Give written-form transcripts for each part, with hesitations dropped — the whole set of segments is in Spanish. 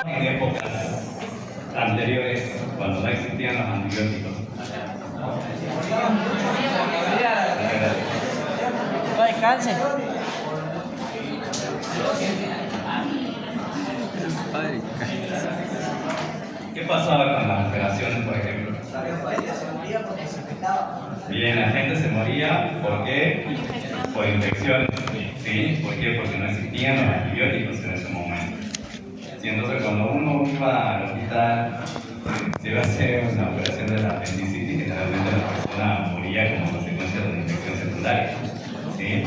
En épocas anteriores, cuando no existían los antibióticos. No descanse. ¿Qué pasaba con las operaciones, por ejemplo? Bien, la gente se moría, ¿por qué? Por infecciones, ¿sí? ¿Por qué? Porque no existían los antibióticos en ese momento. Y entonces cuando uno iba al hospital, se iba a hacer una operación de la apendicitis, generalmente la persona moría como consecuencia de una infección secundaria, ¿sí?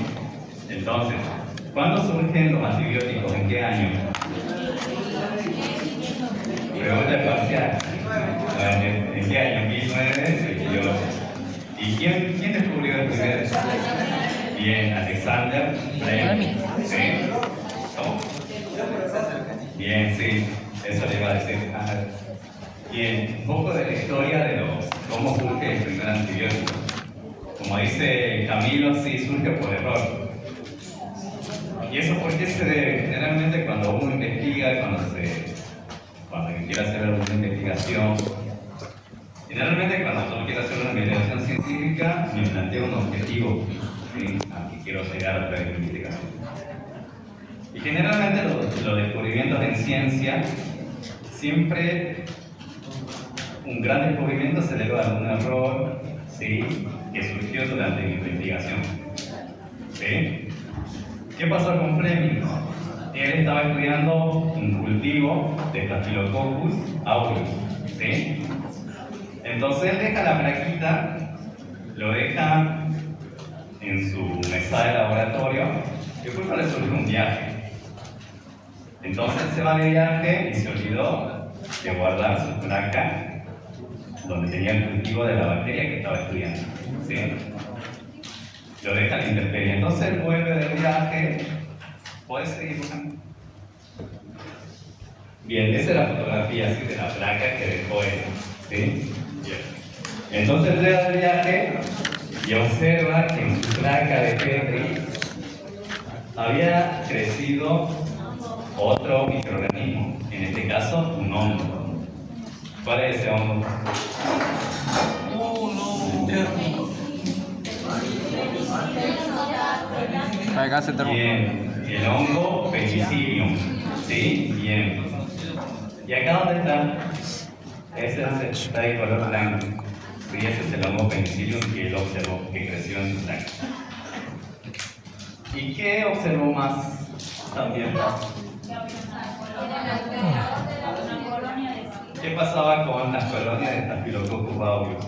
Entonces, ¿cuándo surgen los antibióticos? ¿En qué año? Pregunta parcial. ¿En qué año? 1928. ¿Y quién descubrió el primero? Bien, Alexander Fleming. ¿Sí? ¿Cómo? Bien, sí, eso le iba a decir. Bien, un poco de la historia de cómo surge el primer antibiótico. Como dice Camilo, sí surge por error. ¿Y eso por qué se debe? Generalmente cuando uno investiga, cuando quiere hacer alguna investigación, generalmente cuando uno quiere hacer una investigación científica, me planteo un objetivo, ¿sí? A que quiero llegar a través de mi investigación. Y generalmente los descubrimientos en ciencia, siempre un gran descubrimiento se debe a un error, ¿sí? Que surgió durante mi investigación. ¿Sí? ¿Qué pasó con Fleming? Él estaba estudiando un cultivo de Staphylococcus aureus, ¿sí? Entonces él deja la plaquita, lo deja en su mesa de laboratorio y después le surge un viaje. Entonces él se va de viaje y se olvidó de guardar su placa donde tenía el cultivo de la bacteria que estaba estudiando, ¿sí? Lo deja a la intemperie. Entonces él vuelve del viaje. ¿Puedes seguir buscando? Bien, esa es la fotografía así, de la placa que dejó él, ¿sí? Bien. Entonces llega del viaje y observa que en su placa de Petri había crecido otro microorganismo, en este caso un hongo. ¿Cuál es ese hongo? Bien, el hongo Penicillium, ¿sí? Bien. ¿Y acá dónde está? Ese está de color blanco. Sí, ese es el hongo Penicillium que él observó, que creció en su placa. ¿Y qué observó más también? ¿Qué pasaba con las colonias de Staphylococcus aureus?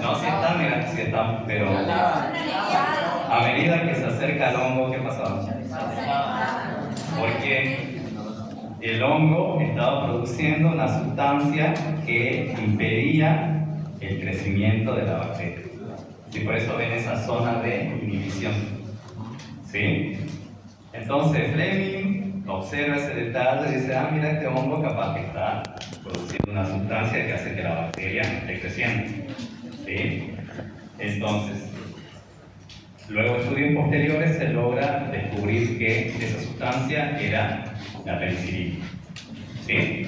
No, si están, mira, si están, pero a medida que se acerca al hongo, ¿qué pasaba? Porque el hongo estaba produciendo una sustancia que impedía el crecimiento de la bacteria. Y por eso ven esa zona de inhibición. ¿Sí? Entonces Fleming observa ese detalle y dice, mira, este hongo capaz que está produciendo una sustancia que hace que la bacteria esté creciendo. ¿Sí? Entonces, luego en estudios posteriores se logra descubrir que esa sustancia era la penicilina. ¿Sí?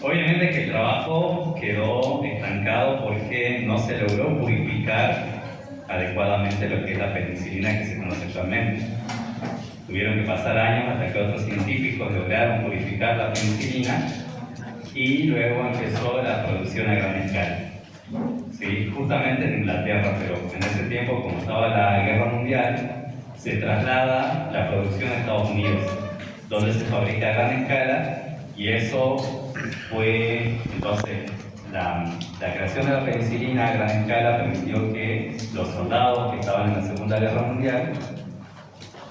Obviamente que el trabajo quedó estancado porque no se logró purificar adecuadamente lo que es la penicilina que se conoce actualmente. Tuvieron que pasar años hasta que otros científicos lograron purificar la penicilina y luego empezó la producción a gran escala. Sí, justamente en Inglaterra, pero en ese tiempo, como estaba la Guerra Mundial, se traslada la producción a Estados Unidos, donde se fabrica a gran escala, y eso fue, entonces, la creación de la penicilina a gran escala permitió que los soldados que estaban en la Segunda Guerra Mundial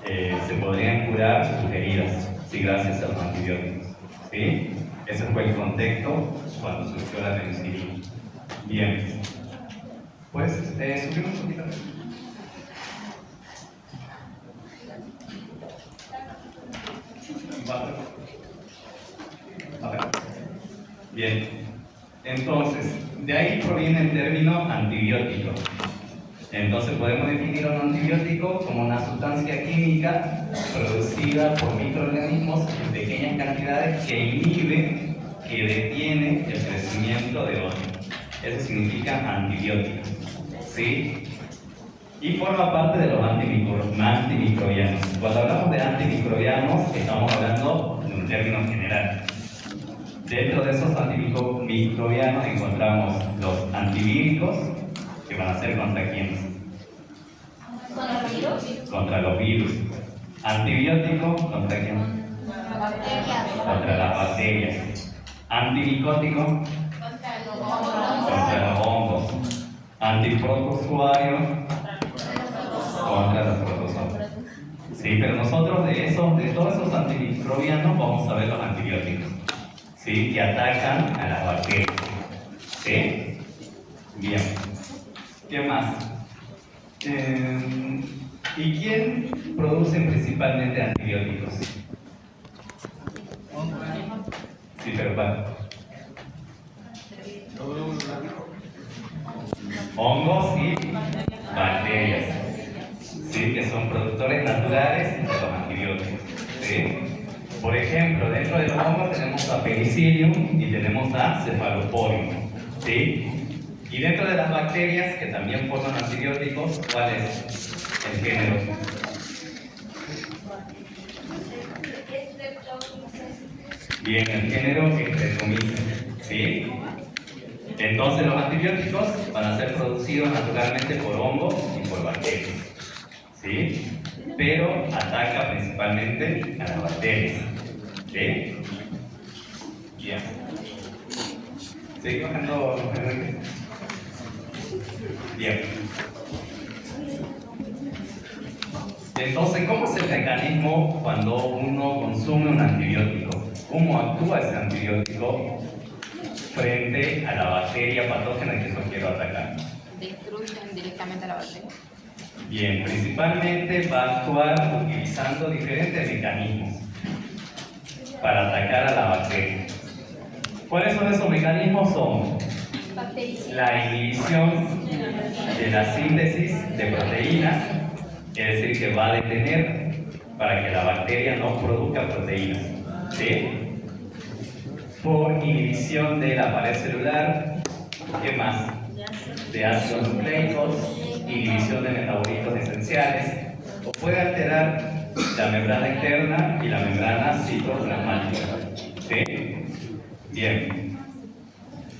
se podrían curar sus heridas, sí, gracias a los antibióticos. ¿Sí? Ese fue el contexto cuando surgió la penicilina. Bien, pues subimos un poquito. Bien, entonces, de ahí proviene el término antibiótico. Entonces podemos definir a un antibiótico como una sustancia química producida por microorganismos en pequeñas cantidades que inhibe, que detiene el crecimiento de otro. Eso significa antibiótico, ¿sí? Y forma parte de los antimicrobianos. Cuando hablamos de antimicrobianos, estamos hablando de un término general. Dentro de esos antimicrobianos encontramos los antivíricos, que van a ser contra quiénes. ¿Contra los virus? Contra los virus. Antibióticos, ¿contra quién? Bacterias. Contra las bacterias. Antimicóticos, contra los hongos. Antiprotozoarios, contra los protozoarios. Sí, pero nosotros de todos esos antimicrobianos vamos a ver los antibióticos, ¿sí? Que atacan a las bacterias. ¿Sí? Bien. ¿Qué más? ¿Y quién produce principalmente antibióticos? Sí, pero ¿cuál? Hongos y bacterias, ¿sí? Que son productores naturales de los antibióticos, ¿sí? Por ejemplo, dentro de los hongos tenemos a Penicillium y tenemos a Cephalosporium, ¿sí? Y dentro de las bacterias, que también forman antibióticos, ¿cuál es el género? Bien, el género es Streptomyces, ¿sí? Entonces los antibióticos van a ser producidos naturalmente por hongos y por bacterias, ¿sí? Pero ataca principalmente a las bacterias, ¿sí? Bien. ¿Sigue bajando? Bien. Entonces, ¿cómo es el mecanismo cuando uno consume un antibiótico? ¿Cómo actúa ese antibiótico frente a la bacteria patógena que yo quiero atacar? Destruyen directamente a la bacteria. Bien, principalmente va a actuar utilizando diferentes mecanismos para atacar a la bacteria. ¿Cuáles son esos mecanismos? Son la inhibición de la síntesis de proteínas, es decir, que va a detener para que la bacteria no produzca proteínas, ¿sí? Por inhibición de la pared celular, ¿qué más? De ácidos nucleicos, inhibición de metabolitos esenciales, o puede alterar la membrana interna y la membrana citoplasmática, ¿sí? Bien.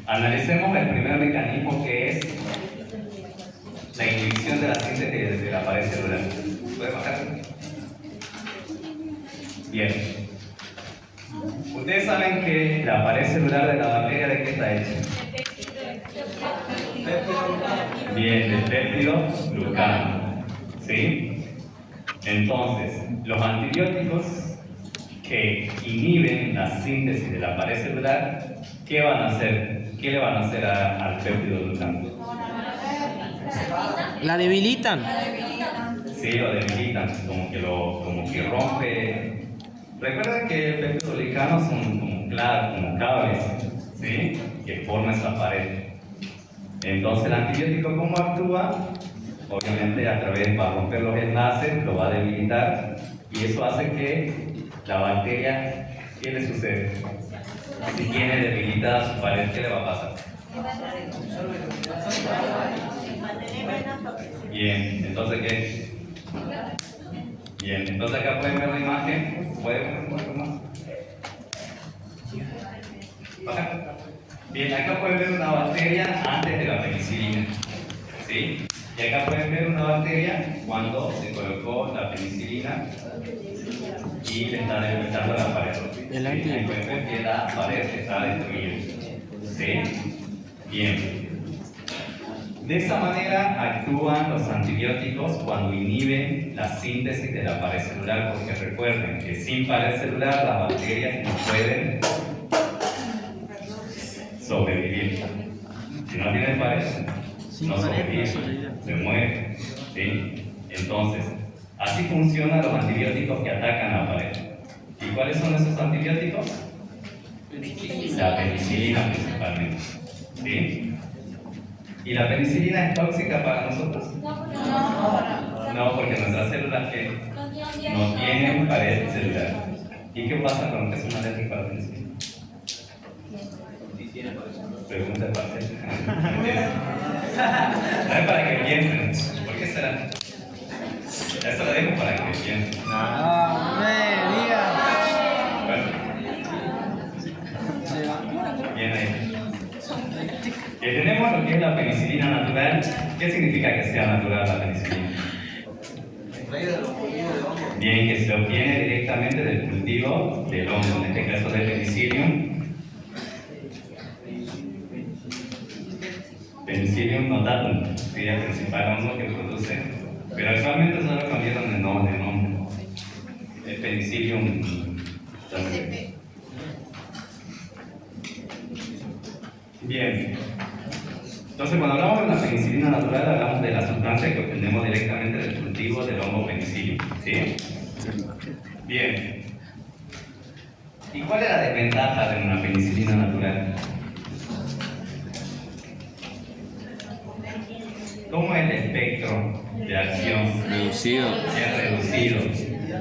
Analicemos el primer mecanismo, que es la inhibición de la síntesis de la pared celular. ¿Puede bajar? Bien. Ustedes saben que la pared celular de la bacteria, ¿de qué está hecha? Bien, de péptido glucano, ¿sí? Entonces, los antibióticos que inhiben la síntesis de la pared celular, ¿qué van a hacer? ¿Qué le van a hacer al péptido glucano? ¿La debilitan? Sí, lo debilitan, como que rompe. Recuerden que el péptido glucano son como cables, ¿sí? Que forman esa pared. Entonces, el antibiótico, ¿cómo actúa? Obviamente a través, va a romper los enlaces, lo va a debilitar, y eso hace que la bacteria, ¿qué le sucede? Si tiene debilitada su pared, ¿qué le va a pasar? Bien, entonces ¿qué? Bien, entonces acá pueden ver la imagen. ¿Pueden ver un poco más? Baja. Bien, acá pueden ver una bacteria antes de la penicilina, ¿sí? Y acá pueden ver una bacteria cuando se colocó la penicilina y le está debilitando la pared. ¿Sí? Ahí pueden ver que la pared está destruida, ¿sí? Bien. De esa manera actúan los antibióticos cuando inhiben la síntesis de la pared celular, porque recuerden que sin pared celular las bacterias no pueden sobrevivir. Si no tienen pared, no sobreviven, se mueren, ¿sí? Entonces, así funcionan los antibióticos que atacan la pared. ¿Y cuáles son esos antibióticos? La penicilina principalmente, ¿sí? ¿Y la penicilina es tóxica para nosotros? No, porque nuestras células que no tienen pared celular. ¿Y qué pasa con los que son alérgicos a la penicilina? Pregunta fácil. ¿Sabes? Para que piensen. ¿Por qué será? Eso lo dejo para que piensen. Bueno. Bien ahí. Que tenemos lo que es la penicilina natural. ¿Qué significa que sea natural la penicilina? Bien, que se obtiene directamente del cultivo del hongo, en este caso del Penicillium. Penicillium notatum, sería el principal hongo que produce, pero actualmente solo cambiaron el nombre. El Penicillium. Bien. Entonces, cuando hablamos de la penicilina natural, hablamos de la sustancia que obtenemos directamente del cultivo del hongo Penicillium. ¿Sí? Bien. ¿Y cuál es la desventaja de una penicilina natural? ¿Cómo es el espectro de acción? Reducido. Es reducido.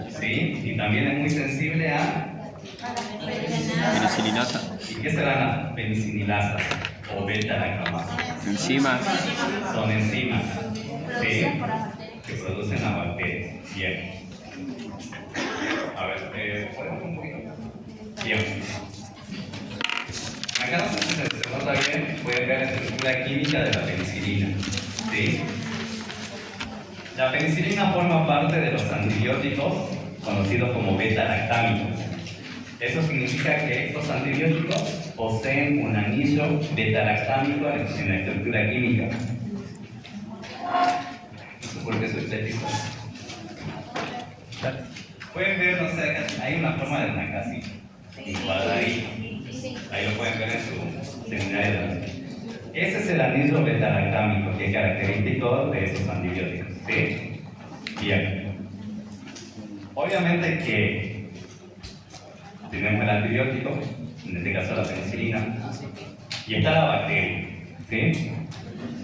¿Sí? Y también es muy sensible a... Penicilinasa. ¿Y qué serán las penicilinasas o beta-lactamasa? Enzimas. Son enzimas, ¿sí? Que producen las bacterias. Bien. A ver, ponemos un poquito. Bien. Acá no sé si se nota bien, pueden ver la estructura química de la penicilina, ¿sí? La penicilina forma parte de los antibióticos conocidos como beta-lactámicos. Eso significa que estos antibióticos poseen un anillo beta-lactámico en la estructura química. No sé por qué soy técnico. Pueden ver, no sé, hay una forma de una casita, un cuadradito. Ahí lo pueden ver en su seminario. Ese es el anillo beta-lactámico que es característico de esos antibióticos. ¿Sí? Bien. Obviamente que tenemos el antibiótico, en este caso la penicilina, y está la bacteria, ¿sí?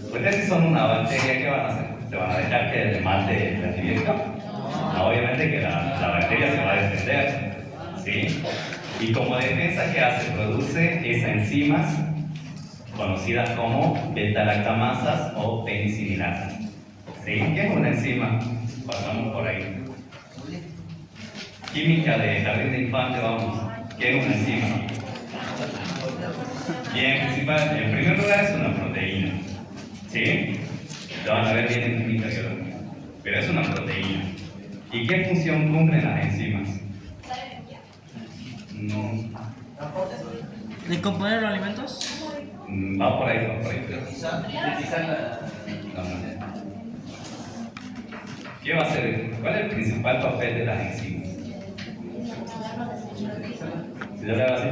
Ustedes si son una bacteria, ¿qué van a hacer? ¿Se van a dejar que le mate el antibiótico? No, obviamente que la bacteria se va a defender, ¿sí? Y como defensa, ¿qué hace? Produce esas enzimas conocidas como beta-lactamasas o penicilinasas, ¿sí? ¿Qué es una enzima? Pasamos por ahí. Química de jardín de infante, vamos. ¿Qué es una enzima? Bien, en primer lugar es una proteína. ¿Sí? Lo van a ver bien en química biológica. Pero es una proteína. ¿Y qué función cumplen las enzimas? No. ¿Descomponer los alimentos? Va por ahí, va por ahí. No. ¿Qué va a hacer? ¿Cuál es el principal papel de las enzimas? Si yo le hago así.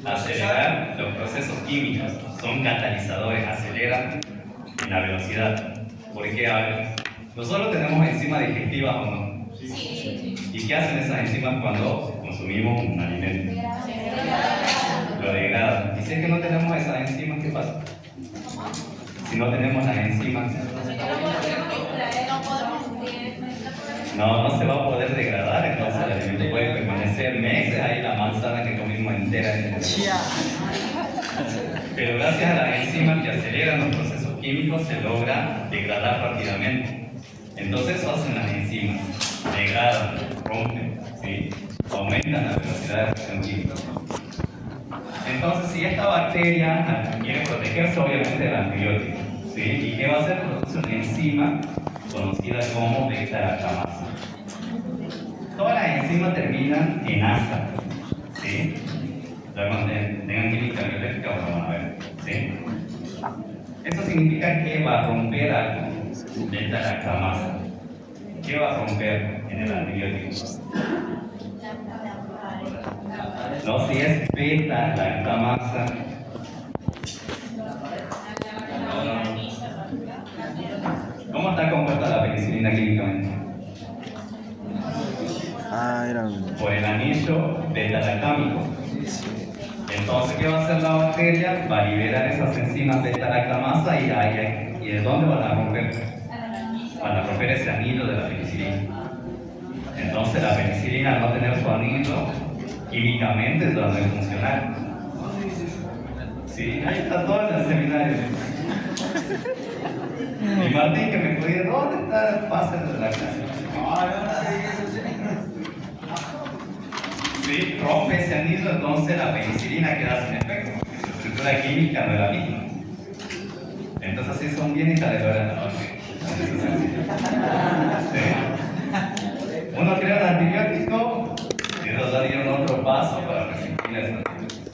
Acelerar los procesos químicos. Son catalizadores, aceleran en la velocidad. Porque, a ver, nosotros tenemos enzimas digestivas o no. ¿Y qué hacen esas enzimas cuando consumimos un alimento? Lo degradan. ¿Y si es que no tenemos esas enzimas, qué pasa? Si no tenemos las enzimas, no se va a poder degradar, entonces el alimento puede permanecer meses ahí, la manzana que comimos entera en el Pero gracias a las enzimas que aceleran los procesos químicos se logra degradar rápidamente. Entonces eso hacen las enzimas, degradan, rompen, ¿sí? Aumentan la velocidad de reacción química. Entonces, si esta bacteria quiere protegerse obviamente del antibiótico, ¿sí? ¿Y qué va a hacer? Produce una enzima conocida como beta-lactamasa. Todas las enzimas terminan en asa, ¿sí? Tengan química biológica o lo van a ver, ¿sí? Eso significa que va a romper algo, beta-lactamasa. ¿Qué va a romper en el antibiótico? No, si es beta-lactamasa. ¿Cómo está compuesta la penicilina químicamente? Era un... Por el anillo beta-lactámico. Entonces, ¿qué va a hacer la bacteria? Va a liberar esas enzimas beta-lactamasa y ¿de dónde van a romper? Van a romper ese anillo de la penicilina. Entonces, la penicilina, al no tener su anillo, químicamente ya no es funcional. Sí, ahí está todo en el seminario. Y Martín que me cuide, ¿dónde está el pase de la clase? Sí, rompe ese anillo, entonces la penicilina queda sin efecto. Su estructura química no es la misma. Entonces así son bien y te alegran la bacteria. Sí. Uno crea un antibiótico y ellos darían otro paso para resistir ese antibiótico.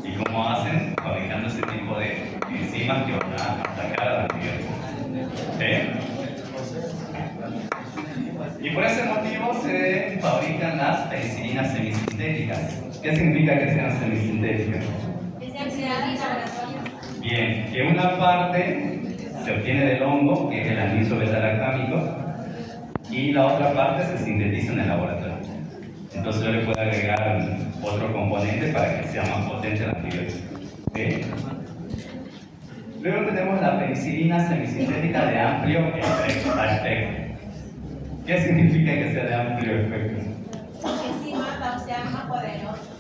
¿Y cómo hacen? Fabricando ese tipo de enzimas que van a atacar al antibiótico. ¿Sí? Y por ese motivo se fabrican las penicilinas semisintéticas. ¿Qué significa que sean semisintéticas? Que sea accionada en laboratorio. Bien, que una parte se obtiene del hongo, que es el anillo beta-lactámico, y la otra parte se sintetiza en el laboratorio. Entonces yo le puedo agregar otro componente para que sea más potente el antibiótico. ¿Sí? Luego tenemos la penicilina semisintética de amplio espectro. ¿Qué significa que sea de amplio espectro? Que sí mata, o sea, más poderoso.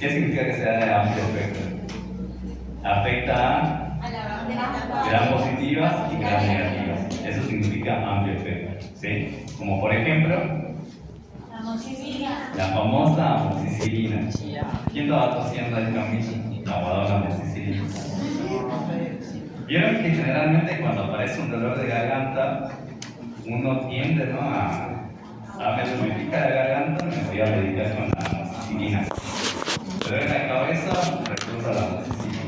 ¿Qué significa que sea de amplio espectro? Afecta A la bacteria. gram positivas y gram negativas. Eso significa amplio espectro. ¿Sí? Como por ejemplo, La amoxicilina. la famosa amoxicilina. ¿Quién lo va tosiendo ahí conmigo? La guardó la amoxicilina. Vieron que generalmente cuando aparece un dolor de garganta, uno tiende, ¿no?, a me lubrifica la garganta, me voy a medicar con la amoxicilina. Me duele la cabeza, recurso a la amoxicilina.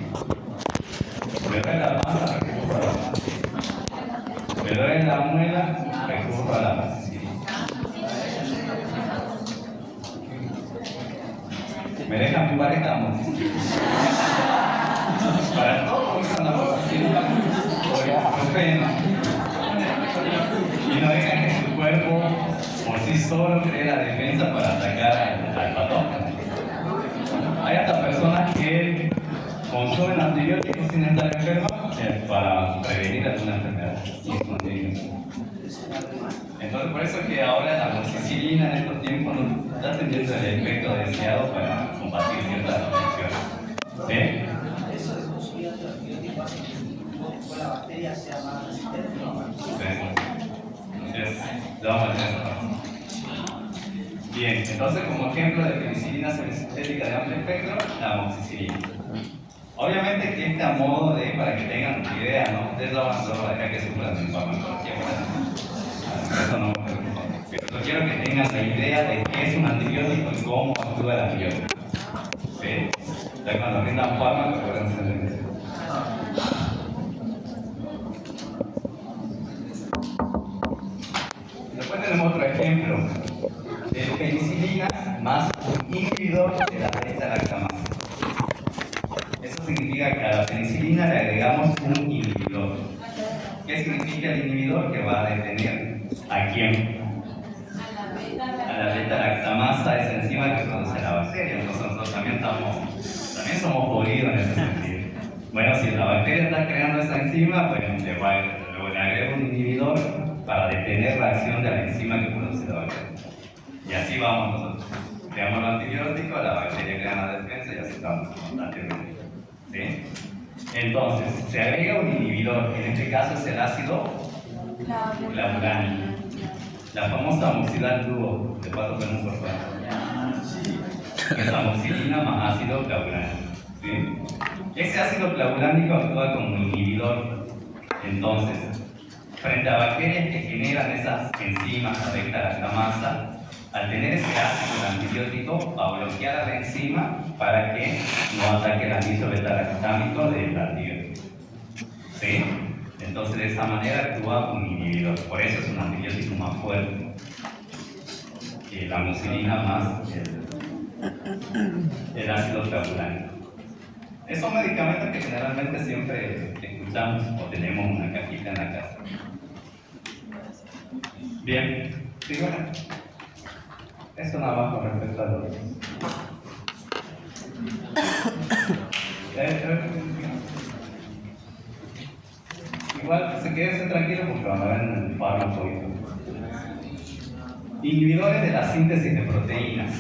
Me duele la panza, recurso a la amoxicilina. Me duele la muela, recurso a la amoxicilina. Me dejan mi pareja amoxicilina. Para todo usan la amoxicilina por ibuprofeno. Y no dejan que su cuerpo por sí solo cree la defensa para atacar al patógeno. Hay hasta personas que consumen antibióticos sin estar enfermas para prevenir alguna enfermedad. Entonces, por eso es que ahora la amoxicilina en estos tiempos no está teniendo el efecto deseado para combatir ciertas infecciones. ¿Sí? La bacteria sea más resistente. Bien, entonces como ejemplo de penicilina semisintética de amplio espectro, la amoxicilina. Obviamente que este a modo de, para que tengan una idea, ¿no? Ustedes lo van a dejar que sufran de farmacología, ¿verdad? Eso no me preocupa. Pero yo quiero que tengan la idea de qué es un antibiótico y cómo actúa el antibiótico. ¿Sí? Entonces cuando brindan fármacos, acuérdense de eso. Después tenemos otro ejemplo de penicilina más un inhibidor de la beta-lactamasa. Eso significa que a la penicilina le agregamos un inhibidor. ¿Qué significa el inhibidor? Que va a detener ¿a quién? A la beta-lactamasa, esa enzima que produce la bacteria. Entonces nosotros también somos jodidos en ese sentido. Bueno, si la bacteria está creando esa enzima, pues luego le agrego un inhibidor para detener la acción de la enzima que produce la bacteria. Y así vamos nosotros. Creamos el antibiótico, la bacteria crea la defensa y así estamos constantemente. ¿Sí? Entonces, se agrega un inhibidor, en este caso es el ácido clavulánico. La famosa amoxidal dúo de 4 con 1 por 4. Es amoxicilina más ácido clavulánico. ¿Sí? Ese ácido clavulánico actúa como inhibidor. Entonces, frente a bacterias que generan esas enzimas, la beta-lactamasa, al tener ese ácido, el antibiótico va a bloquear a la enzima para que no ataque el anillo beta-lactámico del antibiótico. ¿Sí? Entonces, de esa manera actúa un inhibidor. Por eso es un antibiótico más fuerte que la amoxicilina más el ácido clavulánico. Esos medicamentos que generalmente siempre escuchamos o tenemos una cajita en la casa. Bien, ¿sí, bueno? Eso nada más con respecto a los Igual, se quédense tranquilos porque van a ver en el fármaco. Inhibidores de la síntesis de proteínas.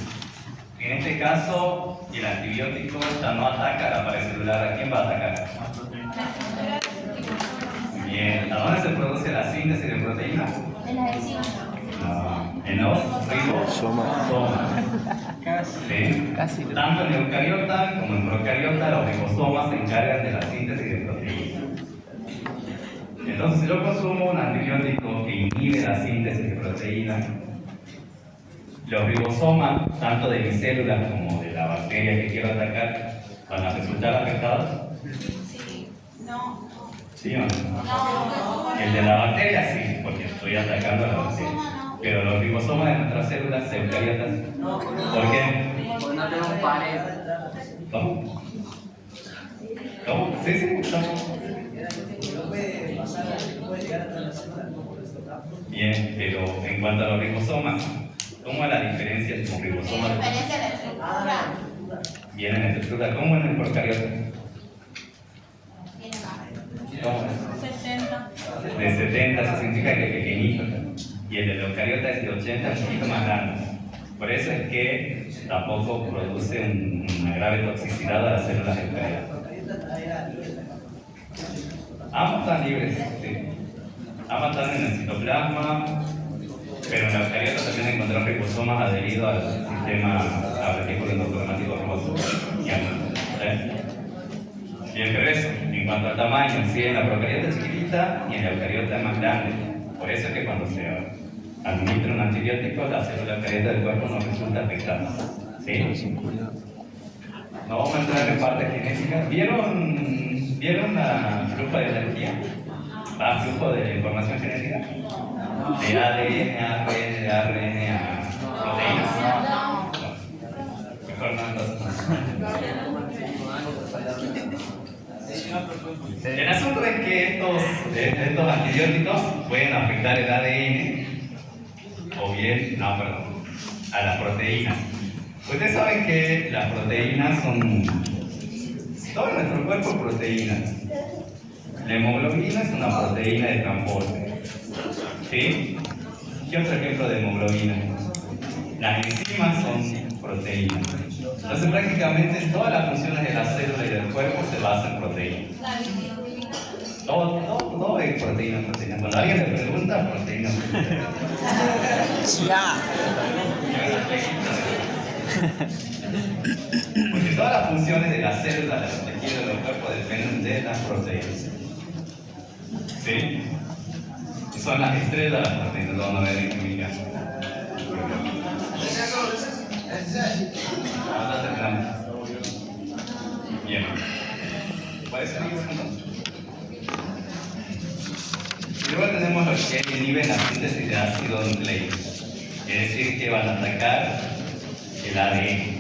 En este caso, el antibiótico ya no ataca a la pared celular. ¿A quién va a atacar? Bien. ¿A dónde se produce la síntesis de proteínas? En las enzimas. No, en los ribosomas. ¿Sí? Casi. Tanto en eucariota como en procariota, los ribosomas se encargan de la síntesis de proteínas. Entonces, si yo consumo un antibiótico que inhibe la síntesis de proteínas, los ribosomas, tanto de mis células como de la bacteria que quiero atacar, van a resultar afectados. Sí. No. ¿Sí o no? No. El de la bacteria sí, porque estoy atacando a la bacteria. Pero los ribosomas de nuestras células eucariotas, No, ¿por qué? porque no tenemos pared. ¿Cómo? ¿Cómo? Sí, sí, ¿cómo? No puede pasar, puede llegar hasta la célula, no por eso está. Bien, pero en cuanto a los ribosomas, ¿cómo es la diferencia entre un ribosoma? Diferencia de estructura. Bien en estructura, ¿cómo en el procariota? Tiene más. ¿Cómo es? 70. De 70, eso significa que es pequeñito. Y el de eucariota es de 80, un poquito más grande. Por eso es que tampoco produce una grave toxicidad a las células eucariotas. Ambos están libres, sí. Ambos están en el citoplasma, pero en la eucariota también encontramos ribosomas adheridos al sistema al retículo endoplasmático rugoso. Bien, pero eso, en cuanto al tamaño, sí, en la procariota es chiquitita y en la eucariota es más grande. Por eso es que cuando se administra un antibiótico, la célula eucariota del cuerpo no resulta afectada. ¿Sí? No vamos a entrar en parte genética. ¿Vieron la flujo de energía? ¿Va flujo de información genética? De ADN, ARN, ARN a proteínas. No. Mejor no entonces. El asunto es que estos antibióticos pueden afectar el ADN o bien, a las proteínas. Ustedes saben que las proteínas son, todo nuestro cuerpo es proteína. La hemoglobina es una proteína de transporte. ¿Sí? ¿Qué otro ejemplo de hemoglobina? Las enzimas son proteínas. Entonces prácticamente todas las funciones de la célula y del cuerpo se basan en proteínas. Todo es proteína. Cuando alguien le pregunta, proteína. Ya. Porque todas las funciones de las células, de los tejidos del cuerpo dependen de las proteínas. ¿Sí? Y son las estrellas de las proteínas, lo vamos a ver en química. Ahora terminamos. Bien. ¿Puede ser entonces? Y luego tenemos los que inhiben la síntesis de ácido nucleico. Es decir, que van a atacar el ADN.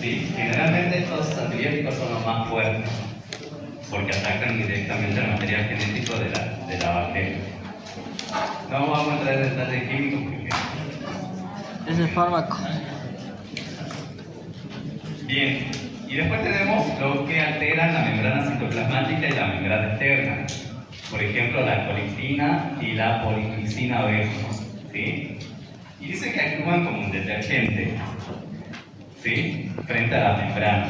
Sí, generalmente estos antibióticos son los más fuertes porque atacan directamente el material genético de la bacteria. No vamos a entrar en detalles químicos porque... Es el fármaco. Bien, y después tenemos los que alteran la membrana citoplasmática y la membrana externa. Por ejemplo, la colicina y la poliglicina B. ¿Sí? Y dice que actúan como un detergente, ¿sí? Frente a la membrana.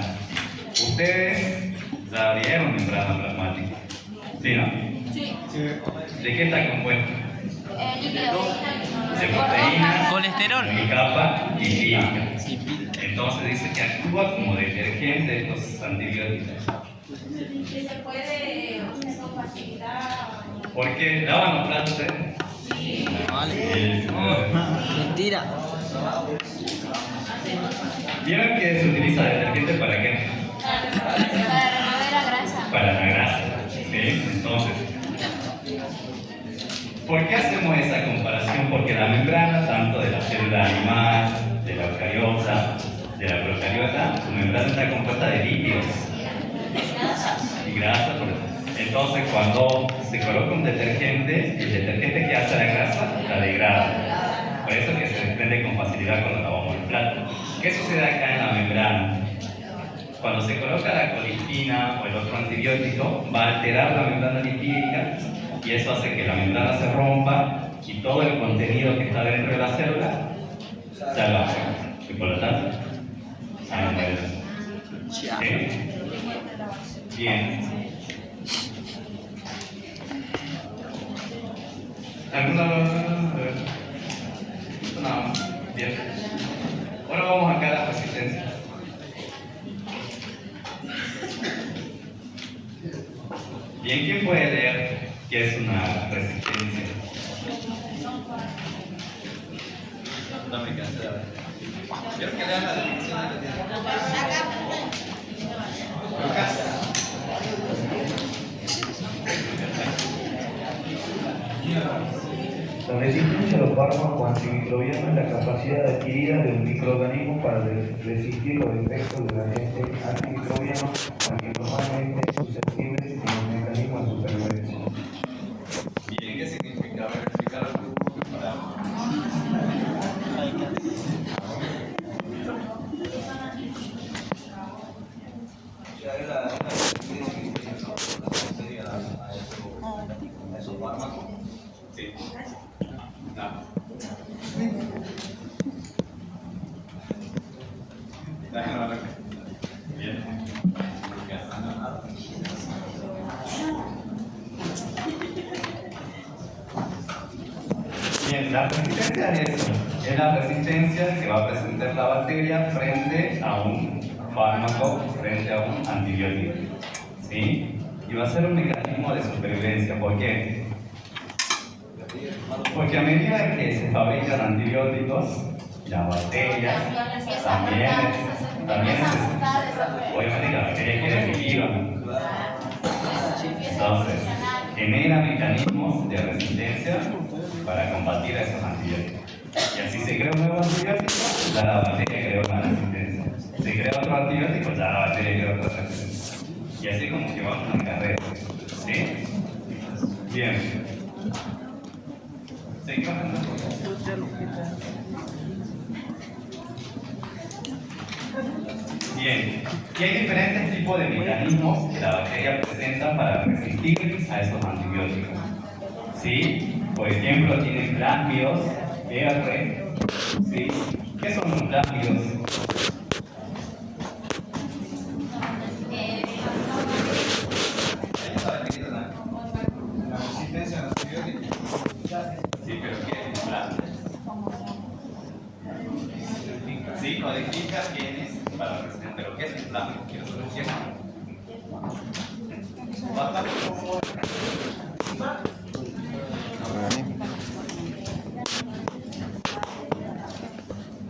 Ustedes ya vieron membrana plasmática, ¿sí no? Sí. ¿De qué está compuesta? Líquido. De proteínas, Colesterol. y capa lipídica. Entonces dice que actúa como detergente estos antibióticos. Y se puede con facilidad. Porque lavan los platos, ¿eh? Vale. Mentira. ¿Vieron que se utiliza detergente para qué? Para remover la grasa. Para la grasa. ¿Sí? Entonces, ¿por qué hacemos esa comparación? Porque la membrana, tanto de la célula animal, de la eucariota, de la procariota, su membrana está compuesta de lípidos y grasa. Entonces, cuando se coloca un detergente, el detergente que hace la grasa la degrada. Por eso es que se desprende con facilidad cuando lavamos el plato. ¿Qué sucede acá en la membrana? Cuando se coloca la colistina o el otro antibiótico, va a alterar la membrana lipídica y eso hace que la membrana se rompa y todo el contenido que está dentro de la célula salga afuera. Y por lo tanto, sale muere. ¿Sí? Bien. ¿Alguna? No. Bien. Ahora vamos acá a la resistencia. Bien, ¿quién puede leer qué es una resistencia? No me cansé. Quiero que lean la definición de la La resistencia a los fármacos antimicrobianos es la capacidad adquirida de un microorganismo para resistir los efectos del agente antimicrobiano, aunque normalmente susceptibles de un mecanismo de supervivencia. Bien, ¿qué significa? Verificar esos fármacos. Sí. No. Bien. Bien, la resistencia es eso. Es la resistencia que va a presentar la bacteria frente a un fármaco, frente a un antibiótico. ¿Sí? Y va a ser un mecanismo de supervivencia. ¿Por qué? Porque a medida que se fabrican antibióticos, las bacterias también obviamente la bacteria quiere vivir. Entonces, genera mecanismos de resistencia para combatir a esos antibióticos. Y así se crea un nuevo antibiótico, ya la bacteria creó una resistencia. Se crea otro antibiótico, ya la bacteria creó otra resistencia. Y así como que vamos una carrera. ¿Sí? Bien. Seguimos. Bien, y hay diferentes tipos de mecanismos que la bacteria presenta para resistir a esos antibióticos. ¿Sí? Por ejemplo, tienen plásmidos R. ¿Sí? ¿Qué son los plásmidos? La resistencia a los antibióticos. Sí, pero ¿qué es plásmido? Sí, codifica quién es para resistir, pero ¿qué es el plásmido? Quiero solucionar. Basta.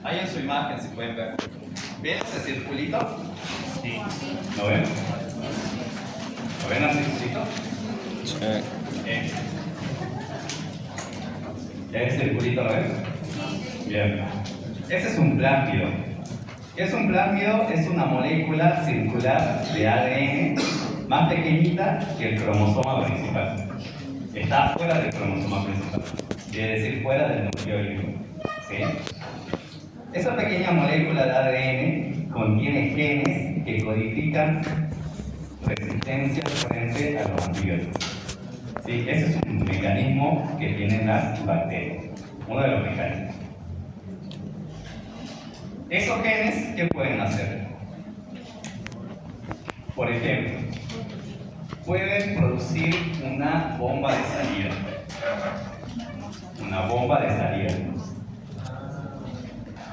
Ahí en su imagen se pueden ver. ¿Ven ese circulito? Sí. ¿Lo ven? ¿Lo ven al circulito? Sí. ¿Ese circulito lo ven? Bien. Ese es un plásmido. ¿Qué es un plásmido? Es una molécula circular de ADN más pequeñita que el cromosoma principal. Está fuera del cromosoma principal. Quiere decir fuera del nucleólido. ¿Sí? Esa pequeña molécula de ADN contiene genes que codifican resistencia frente a los antibióticos. ¿Sí? Ese es un mecanismo que tienen las bacterias. Uno de los mecanismos. Esos genes, ¿qué pueden hacer? Por ejemplo, pueden producir una bomba de salida. Una bomba de salida.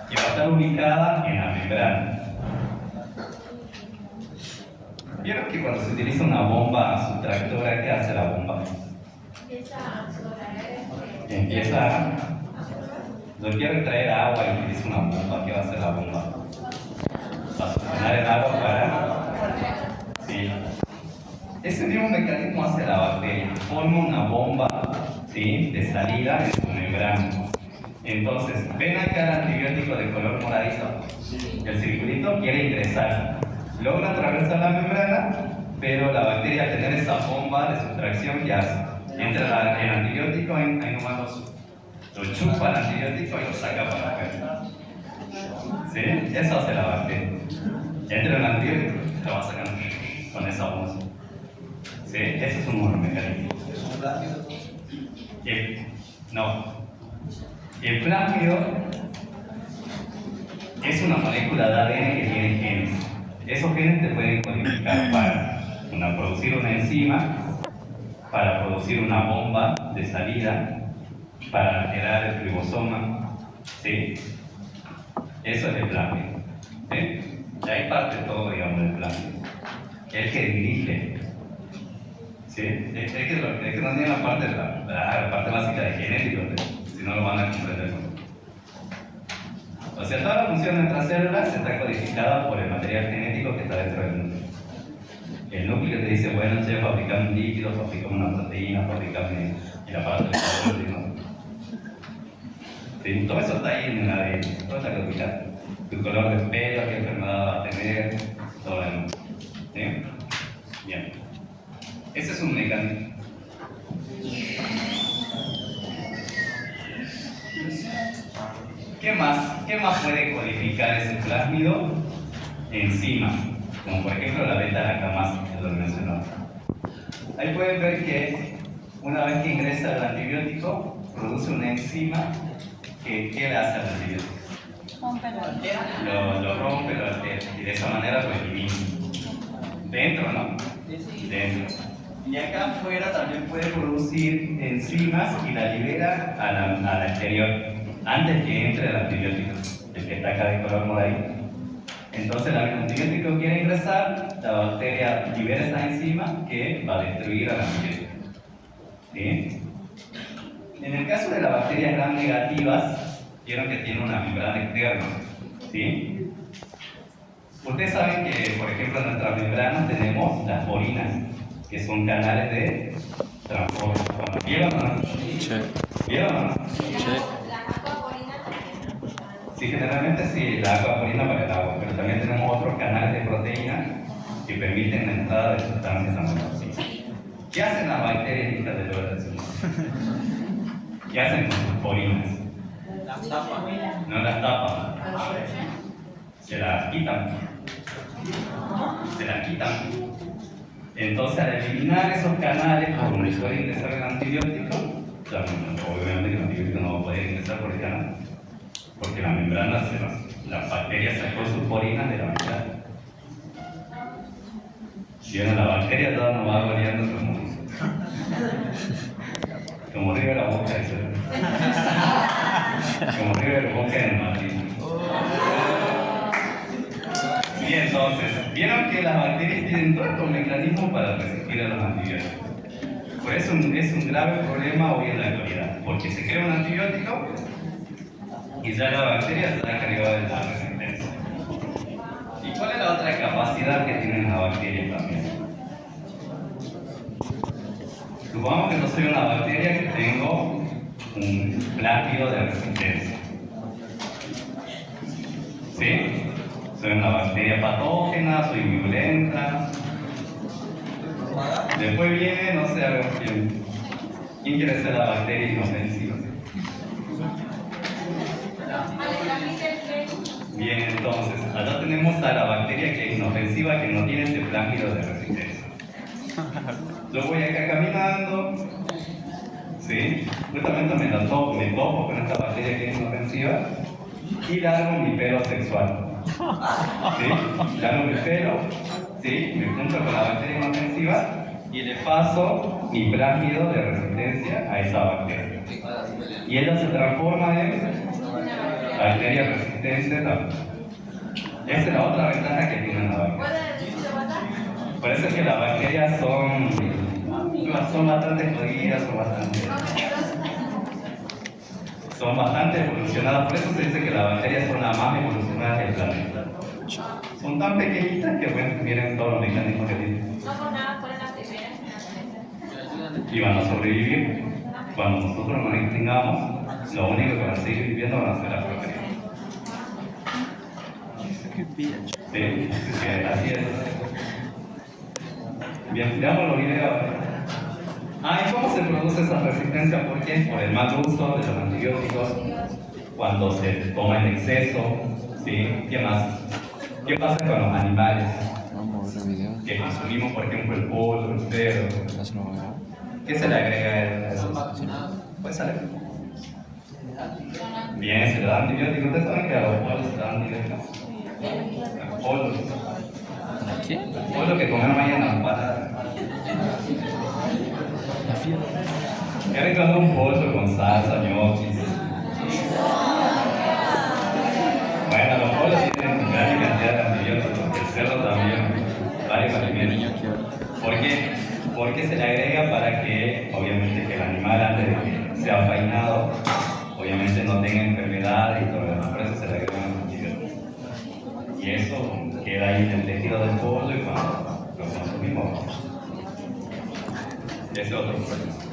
Que va a estar ubicada en la membrana. ¿Vieron que cuando se utiliza una bomba sustractora, qué hace la bomba? Empieza. Yo quiero traer agua y utilizo una bomba. ¿Qué va a hacer la bomba? Va a succionar el agua para. Sí. Ese mismo mecanismo hace la bacteria. Forma una bomba, ¿sí?, de salida en su membrana. Entonces, ven acá el antibiótico de color moradizo. El circulito quiere ingresar. Logra atravesar la membrana, pero la bacteria, al tener esa bomba de sustracción, ¿qué hace? Entra el antibiótico, ahí nomás lo chupa el antibiótico y lo saca para afuera. ¿Sí? Eso hace la bacteria. Entra el antibiótico, te va sacando con esa voz. ¿Sí? Ese es un monomecanismo. Es un plástico. No. El plásmido es una molécula de ADN que tiene genes. Esos genes te pueden codificar para producir una enzima, para producir una bomba de salida, para alterar el ribosoma. ¿Sí? Eso es el plásmido. ¿Sí? De ahí parte todo, digamos, del plásmido. El que dirige. ¿Sí? Es que no tiene la parte básica de genética, si no lo van a comprender. O sea, toda la función de nuestras células está codificada por el material genético que está dentro del núcleo. El núcleo que te dice, bueno, che, fabricame un líquido, fabricame una proteína, fabricame el aparato de calor, ¿no? Sí, todo eso está ahí en el ADN, todo está codificado. Tu color de pelo, qué enfermedad va a tener, todo eso. ¿Sí? Bien. Ese es un mecanismo. ¿Qué más puede codificar ese plásmido? Enzimas, como por ejemplo la beta-lactamasa, que lo mencionaba. Ahí pueden ver que una vez que ingresa el antibiótico, produce una enzima que ¿qué le hace al antibiótico? Lo rompe, lo altera, y de esa manera lo elimina. Dentro, ¿no? Dentro. Y acá afuera también puede producir enzimas y la libera a la exterior, antes que entre el antibiótico, el que está acá de color moradito. Entonces el antibiótico quiere ingresar, la bacteria libera esa enzima que va a destruir al antibiótico. ¿Sí? En el caso de las bacterias gram negativas, vieron que tiene una membrana externa. ¿Sí? Ustedes saben que, por ejemplo, en nuestras membranas tenemos las porinas, que son canales de transporte. ¿Vieron o no? Sí. ¿Vieron o no? Sí. Sí, generalmente sí, la aquaporina para el agua, pero también tenemos otros canales de proteína que permiten la entrada de sustancias aminoácidas. ¿Qué hacen las bacterias estas de la ¿Qué hacen con sus porinas? Las tapas. No las tapan, se las quitan. Se las quitan. Entonces, al eliminar esos canales por donde puede ingresar el antibiótico, obviamente que el antibiótico no va a poder ingresar por el canal, porque la membrana, las bacterias sacó sus porinas de la membrana. Vieron, la bacteria toda nos va goleando como río de la boca, eso. Como río de la boca en el Madrid. Y entonces, vieron que las bacterias tienen todos los mecanismos para resistir a los antibióticos. Por eso es un grave problema hoy en la actualidad, porque se crea un antibiótico y ya la bacteria está cargada de la resistencia. ¿Y cuál es la otra capacidad que tienen las bacterias también? Supongamos que yo soy una bacteria que tengo un plásmido de resistencia. ¿Sí? Soy una bacteria patógena, soy violenta. Después viene, no sé, a ver quién quiere ser la bacteria inofensiva. Bien, entonces, allá tenemos a la bacteria que es inofensiva, que no tiene este plásmido de resistencia. Yo voy acá caminando, ¿sí? Justamente me topo con esta bacteria que es inofensiva y largo mi pelo sexual. ¿Sí? Largo mi pelo, ¿sí? Me junto con la bacteria inofensiva y le paso mi plásmido de resistencia a esa bacteria. Y ella se transforma en bacteria resistente también. Esa es la otra ventaja que tienen las bacterias. Por eso es que las bacterias son bastante jodidas, son bastante evolucionadas. Por eso se dice que las bacterias son las más evolucionadas del planeta. Son tan pequeñitas que bueno, miren todos los mecanismos que tienen. No por nada fueron las primeras. Y van a sobrevivir. Cuando nosotros nos extingamos, lo único que van a seguir viviendo van a ser las proteínas. Sí, así es. Bien, veamos los videos. ¿Y cómo se produce esa resistencia? ¿Por qué? Por el mal uso de los antibióticos, cuando se toma en exceso, ¿sí? ¿Qué más? ¿Qué pasa con los animales? Vamos a ver el video. Que consumimos, por ejemplo, el pollo, el cerdo. ¿Eso no va a grabar? ¿Qué se le agrega a eso? Puede salir. Bien, se le da antibiótico. ¿Ustedes saben que a los pollos se le da antibiótico? Al pollo. ¿A quién? El pollo que comemos ahí en la parada. La fiebre. ¿Qué rico un pollo con salsa, ñoquis? Bueno, los pollos tienen gran cantidad de antibióticos, el cerdo también, varios alimentos. ¿Por qué? Porque se le agrega para que, obviamente, que el animal antes de que sea faenado, obviamente no tenga enfermedades y todo lo demás, por eso se le agregan los antibióticos. Y eso queda ahí en el tejido del pollo y cuando lo consumimos, ese es otro proceso.